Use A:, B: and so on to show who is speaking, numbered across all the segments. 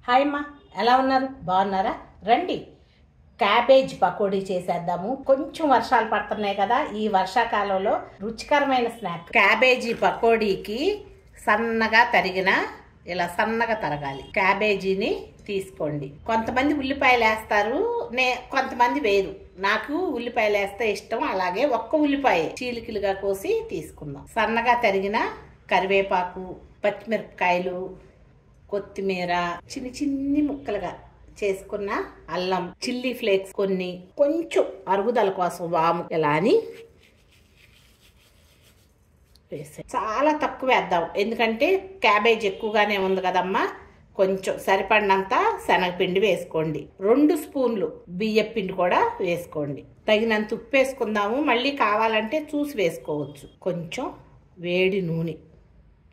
A: Hi అమ్మా, ఎలా ఉన్నారు? బాగున్నారా? రండి, క్యాబేజ్ పకోడీ చేసేద్దాము. కొంచెం వర్షాలు పడుతున్నాయి కదా, ఈ వర్షాకాలంలో రుచికరమైన స్నాక్. క్యాబేజీ పకోడీకి సన్నగా తరిగిన, ఇలా సన్నగా తరగాలి క్యాబేజీని తీసుకోండి. కొంతమంది ఉల్లిపాయలు వేస్తారు, కొంతమంది వేరు. నాకు ఉల్లిపాయలు వేస్తే ఇష్టం. అలాగే ఒక్క ఉల్లిపాయ చీలికలుగా కోసి తీసుకుందాం. సన్నగా తరిగిన కరివేపాకు, పచ్చిమిరపకాయలు, కొత్తిమీర, చిన్ని చిన్ని ముక్కలుగా చేసుకున్న అల్లం, చిల్లీ ఫ్లేక్స్ కొన్ని, కొంచెం అరుగుదల కోసం వాము, ఇలా అని వేసే. చాలా తక్కువ వేద్దాం, ఎందుకంటే క్యాబేజ్ ఎక్కువగానే ఉంది కదమ్మా. కొంచెం సరిపడినంత శనగపిండి వేసుకోండి. 2 స్పూన్లు బియ్యం పిండి కూడా వేసుకోండి. తగినంత ఉప్పు వేసుకుందాము. మళ్ళీ కావాలంటే చూసి వేసుకోవచ్చు. కొంచెం వేడి నూనె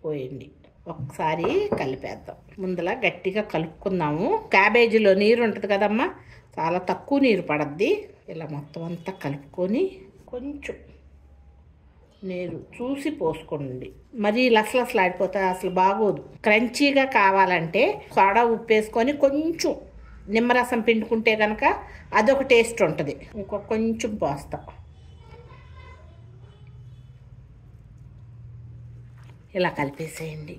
A: పోయండి. ఒకసారి కలిపేద్దాం. ముందులా గట్టిగా కలుపుకుందాము. క్యాబేజీలో నీరు ఉంటుంది కదమ్మా, చాలా తక్కువ నీరు పడద్ది. ఇలా మొత్తం అంతా కలుపుకొని కొంచెం నీరు చూసి పోసుకోండి. మరీ లసలసలాడిపోతే అసలు బాగోదు. క్రంచీగా కావాలంటే సోడా ఉప్పు వేసుకొని కొంచెం నిమ్మరసం పిండుకుంటే కనుక అదొక టేస్ట్ ఉంటుంది. కొంచెం పోస్తాం. ఇలా కలిపేసేయండి.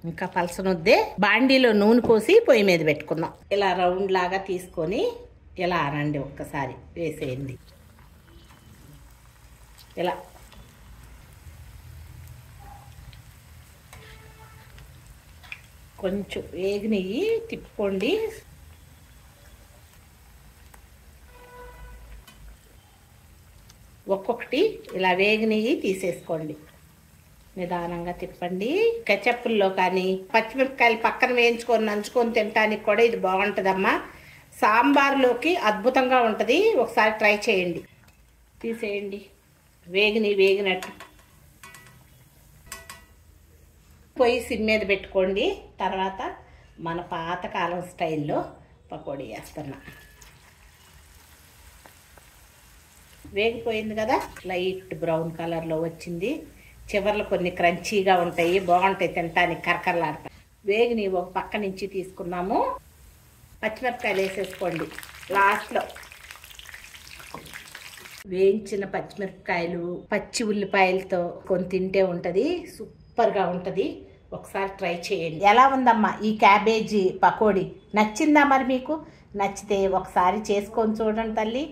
A: ఇంకా పలసనొద్దే. బాండీలో నూనె పోసి పొయ్యి మీద పెట్టుకుందాం. ఇలా రౌండ్ లాగా తీసుకొని ఇలా అనండి, ఒక్కసారి వేసేయండి. ఇలా కొంచెం వేగినవి తిప్పుకోండి. ఒక్కొక్కటి ఇలా వేగినవి తీసేసుకోండి. నిదానంగా తిప్పండి. కెచప్పుల్లో కానీ పచ్చిమిరపకాయలు పక్కన వేయించుకొని నంచుకొని తినడానికి కూడా ఇది బాగుంటుందమ్మా. సాంబార్లోకి అద్భుతంగా ఉంటుంది. ఒకసారి ట్రై చేయండి. తీసేయండి. వేగినట్టు పొయ్యి సిమ్ మీద పెట్టుకోండి. తర్వాత మన పాతకాలం స్టైల్లో పకోడీ వేస్తున్నా. వేగిపోయింది కదా, లైట్ బ్రౌన్ కలర్లో వచ్చింది. చివర్లో కొన్ని క్రంచీగా ఉంటాయి, బాగుంటాయి తినటానికి, కరకరలాడతాయి. వేగిని ఒక పక్క నుంచి తీసుకున్నాము. పచ్చిమిరపకాయలు వేసేసుకోండి లాస్ట్లో. వేయించిన పచ్చిమిరపకాయలు, పచ్చి ఉల్లిపాయలతో కొని తింటే ఉంటుంది, సూపర్గా ఉంటుంది. ఒకసారి ట్రై చేయండి. ఎలా ఉందమ్మా ఈ క్యాబేజీ పకోడీ? నచ్చిందా? మరి మీకు నచ్చితే ఒకసారి చేసుకొని చూడండి తల్లి.